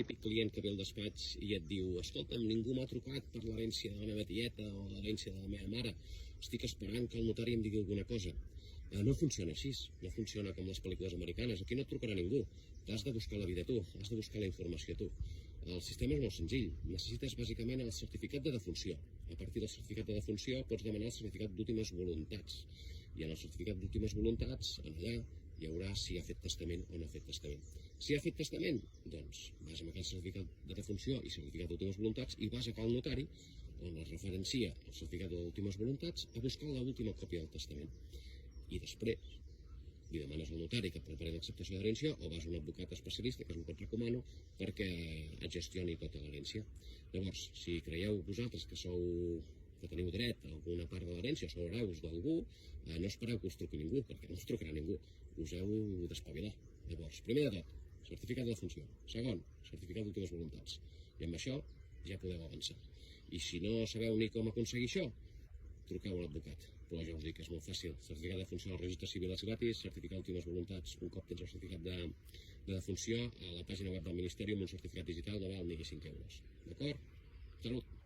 típic client que ve al despatx i et diu: escolta'm, ningú m'ha trucat per l'herència de la meva tieta o l'herència de la meva mare, estic esperant que el notari em digui alguna cosa. No funciona així, no funciona com les pel·lícules americanes, aquí no et trucarà ningú, t'has de buscar la vida tu, has de buscar la informació tu. El sistema és molt senzill, necessites bàsicament el certificat de defunció. A partir del certificat de defunció pots demanar el certificat d'últimes voluntats, i en el certificat d'últimes voluntats, allà hi haurà si ha fet testament o no ha fet testament. Si ha fet testament, doncs vas amb aquell certificat de defunció i certificat d'últimes voluntats i vas a cal notari, on es referencia el certificat d'últimes voluntats, a buscar l'última còpia del testament. I després li demanes al notari que prepari l'acceptació d'herència o vas a un advocat especialista, que és un que et recomano, perquè et gestioni tota l'herència. Llavors, si creieu vosaltres que teniu dret a alguna part de l'herència o sou hereus d'algú, no espereu que us truqui ningú, perquè no us trucarà ningú, us heu d'espavilar. Llavors, primer de tot, certificat de defunció. Segon, certificat d'últimes voluntats. I amb això ja podeu avançar. I si no sabeu ni com aconseguir això, truqueu a l'advocat. Però ja us dic que és molt fàcil. Certificat de defunció al registre civil és gratis, certificat d'últimes voluntats, un cop tens el certificat de defunció, a la pàgina web del Ministeri amb un certificat digital no val ni 5 euros. D'acord? Salut!